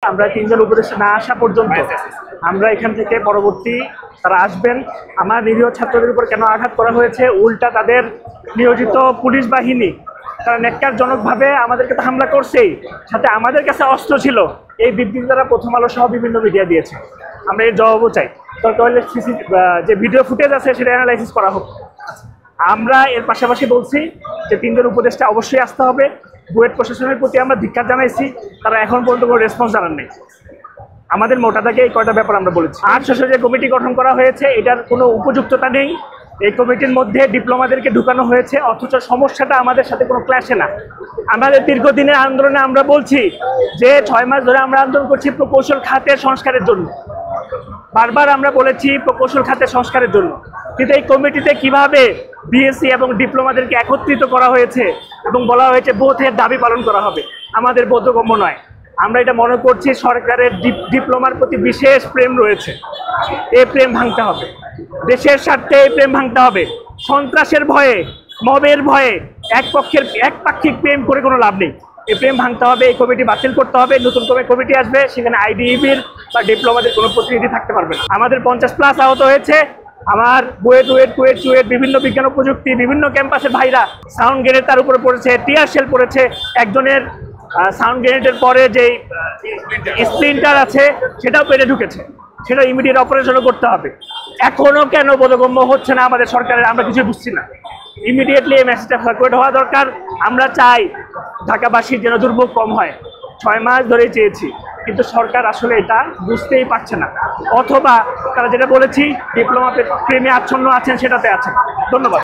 আমরা তিনজন উপদেষ্টা না আসা পর্যন্ত আমরা এখান থেকে পরবর্তী তারা আসবেন। আমার নিরীহ ছাত্রদের উপর কেন আঘাত করা হয়েছে, উল্টা তাদের নিয়োজিত পুলিশ বাহিনী তারা ন্যাক্কারজনকভাবে আমাদেরকে তো হামলা করছেই, সাথে আমাদের কাছে অস্ত্র ছিল। এই বিবৃতি তারা প্রথম আলো সহ বিভিন্ন মিডিয়া দিয়েছে। আমরা এর জবাবও চাই। দরকার হলে যে ভিডিও ফুটেজ আছে সেটা অ্যানালাইসিস করা হোক। আমরা এর পাশাপাশি বলছি যে তিনজন উপদেষ্টা অবশ্যই আসতে হবে। বুয়েট প্রশাসনের প্রতি আমরা ধিক্কার জানাইছি, তারা এখন পর্যন্ত কোনো রেসপন্স জানান নেই। আমাদের মোটা থেকে এই কয়টা ব্যাপার আমরা বলেছি। 8 সদস্যের যে কমিটি গঠন করা হয়েছে এটার কোনো উপযুক্ততা নেই। এই কমিটির মধ্যে ডিপ্লোমাদেরকে ঢুকানো হয়েছে, অথচ সমস্যাটা আমাদের সাথে কোনো ক্ল্যাশে না। আমাদের দীর্ঘদিনের আন্দোলনে আমরা বলছি যে 6 মাস ধরে আমরা আন্দোলন করছি প্রকৌশল খাতের সংস্কারের জন্য। বারবার আমরা বলেছি প্রকৌশল খাতের সংস্কারের জন্য, কিন্তু এই কমিটিতে কিভাবে বিএসসি এবং ডিপ্লোমাদেরকে একত্রিত করা হয়েছে এবং বলা হয়েছে বোথের দাবি পালন করা হবে, আমাদের বোধগম্য নয়। আমরা এটা মনে করছি সরকারের ডিপ্লোমার প্রতি বিশেষ প্রেম রয়েছে, এই প্রেম ভাঙতে হবে। দেশের স্বার্থে এই প্রেম ভাঙতে হবে। সন্ত্রাসের ভয়ে, মবের ভয়ে একপাক্ষিক প্রেম করে কোনো লাভ নেই। এই প্রেম ভাঙতে হবে, এই কমিটি বাতিল করতে হবে। নতুন করে কমিটি আসবে, সেখানে আইডিইবির বা ডিপ্লোমাদের কোনো প্রতিনিধি থাকতে পারবে না। আমাদের 50+ আহত হয়েছে। আমার কুয়েট বিভিন্ন বিজ্ঞান ও প্রযুক্তি বিভিন্ন ক্যাম্পাসের ভাইরা সাউন্ড গ্রেনেড তার উপরে পড়েছে, টিয়ার শেল পড়েছে। একজনের সাউন্ড গ্রেনেডের পরে যে স্প্লিন্টার আছে সেটাও পেটে ঢুকেছে, সেটা ইমিডিয়েট অপারেশনও করতে হবে। এখনো কেন বোধগম্য হচ্ছে না আমাদের সরকারের, আমরা কিছু বুঝছি না। ইমিডিয়েটলি এই মেসেজটা সার্কুলেট হওয়া দরকার। আমরা চাই ঢাকাবাসীর যেন দুর্ভোগ কম হয়। 6 মাস ধরেই চেয়েছি, কিন্তু সরকার আসলে এটা বুঝতেই পারছে না, অথবা তারা যেটা বলেছি ডিপ্লোমা প্রেমে আচ্ছন্ন আছেন সেটাতে আছেন। ধন্যবাদ।